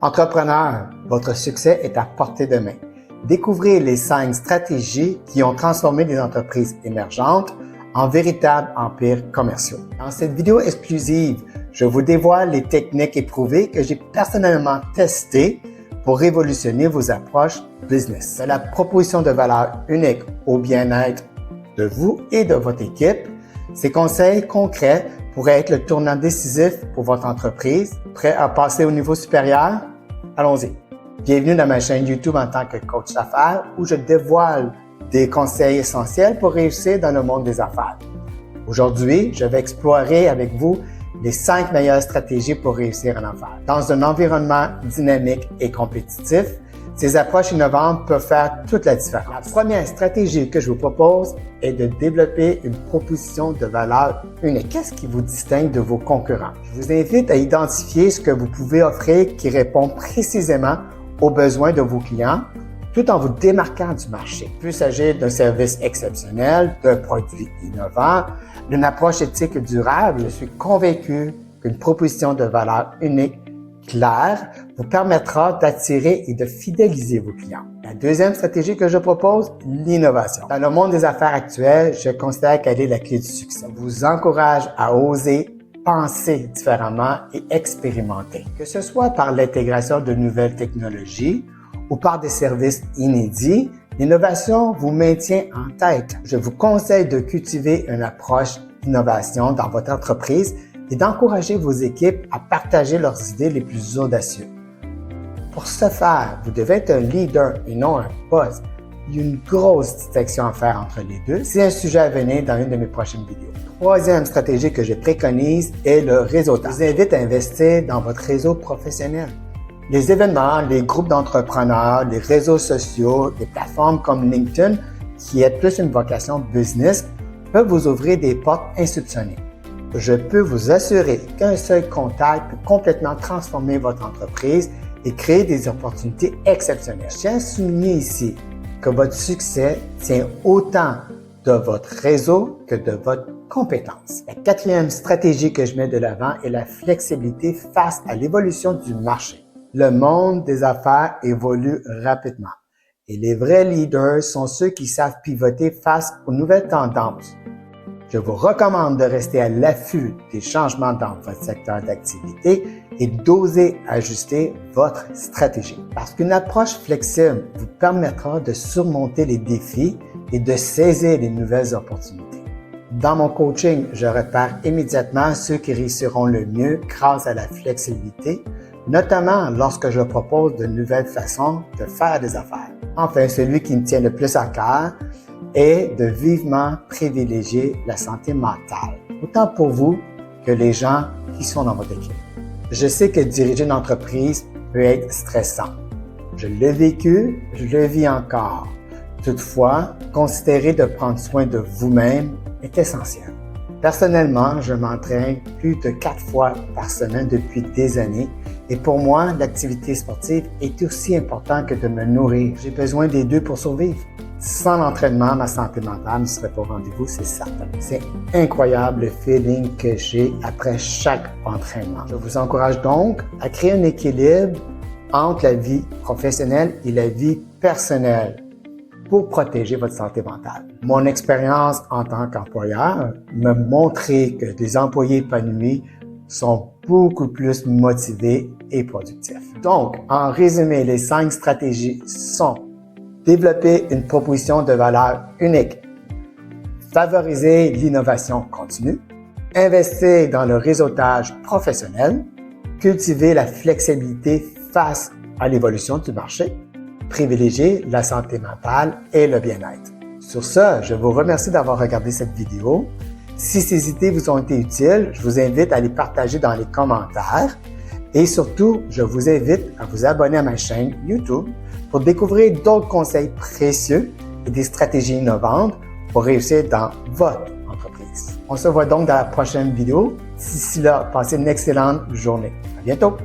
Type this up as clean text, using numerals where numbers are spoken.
Entrepreneur, votre succès est à portée de main. Découvrez les 5 stratégies qui ont transformé des entreprises émergentes en véritables empires commerciaux. Dans cette vidéo exclusive, je vous dévoile les techniques éprouvées que j'ai personnellement testées pour révolutionner vos approches business. De la proposition de valeur unique au bien-être de vous et de votre équipe, ces conseils concrets pourraient être le tournant décisif pour votre entreprise. Prêt à passer au niveau supérieur? Allons-y. Bienvenue dans ma chaîne YouTube en tant que coach d'affaires où je dévoile des conseils essentiels pour réussir dans le monde des affaires. Aujourd'hui, je vais explorer avec vous les 5 meilleures stratégies pour réussir en affaires. Dans un environnement dynamique et compétitif, ces approches innovantes peuvent faire toute la différence. La première stratégie que je vous propose est de développer une proposition de valeur unique. Qu'est-ce qui vous distingue de vos concurrents? Je vous invite à identifier ce que vous pouvez offrir qui répond précisément aux besoins de vos clients tout en vous démarquant du marché. Il peut s'agir d'un service exceptionnel, d'un produit innovant, d'une approche éthique et durable. Je suis convaincu qu'une proposition de valeur unique claire vous permettra d'attirer et de fidéliser vos clients. La deuxième stratégie que je propose, l'innovation. Dans le monde des affaires actuelles, je considère qu'elle est la clé du succès. Je vous encourage à oser penser différemment et expérimenter. Que ce soit par l'intégration de nouvelles technologies ou par des services inédits, l'innovation vous maintient en tête. Je vous conseille de cultiver une approche d'innovation dans votre entreprise et d'encourager vos équipes à partager leurs idées les plus audacieuses. Pour ce faire, vous devez être un leader et non un boss. Il y a une grosse distinction à faire entre les deux. C'est un sujet à venir dans une de mes prochaines vidéos. Troisième stratégie que je préconise est le réseautage. Je vous invite à investir dans votre réseau professionnel. Les événements, les groupes d'entrepreneurs, les réseaux sociaux, les plateformes comme LinkedIn, qui est plus une vocation business, peuvent vous ouvrir des portes insoupçonnées. Je peux vous assurer qu'un seul contact peut complètement transformer votre entreprise et créer des opportunités exceptionnelles. Je tiens à souligner ici que votre succès tient autant de votre réseau que de votre compétence. La quatrième stratégie que je mets de l'avant est la flexibilité face à l'évolution du marché. Le monde des affaires évolue rapidement et les vrais leaders sont ceux qui savent pivoter face aux nouvelles tendances. Je vous recommande de rester à l'affût des changements dans votre secteur d'activité et d'oser ajuster votre stratégie. Parce qu'une approche flexible vous permettra de surmonter les défis et de saisir les nouvelles opportunités. Dans mon coaching, je repère immédiatement ceux qui réussiront le mieux grâce à la flexibilité, notamment lorsque je propose de nouvelles façons de faire des affaires. Enfin, celui qui me tient le plus à cœur est de vivement privilégier la santé mentale, autant pour vous que les gens qui sont dans votre équipe. Je sais que diriger une entreprise peut être stressant. Je l'ai vécu, je le vis encore. Toutefois, considérer de prendre soin de vous-même est essentiel. Personnellement, je m'entraîne plus de 4 fois par semaine depuis des années et pour moi, l'activité sportive est aussi importante que de me nourrir. J'ai besoin des deux pour survivre. Sans l'entraînement, ma santé mentale ne serait pas au rendez-vous, c'est certain. C'est incroyable le feeling que j'ai après chaque entraînement. Je vous encourage donc à créer un équilibre entre la vie professionnelle et la vie personnelle pour protéger votre santé mentale. Mon expérience en tant qu'employeur m'a montré que des employés épanouis sont beaucoup plus motivés et productifs. Donc, en résumé, les 5 stratégies sont: développer une proposition de valeur unique, favoriser l'innovation continue, investir dans le réseautage professionnel, cultiver la flexibilité face à l'évolution du marché, privilégier la santé mentale et le bien-être. Sur ce, je vous remercie d'avoir regardé cette vidéo. Si ces idées vous ont été utiles, je vous invite à les partager dans les commentaires et surtout, je vous invite à vous abonner à ma chaîne YouTube pour découvrir d'autres conseils précieux et des stratégies innovantes pour réussir dans votre entreprise. On se voit donc dans la prochaine vidéo. D'ici là, passez une excellente journée. À bientôt!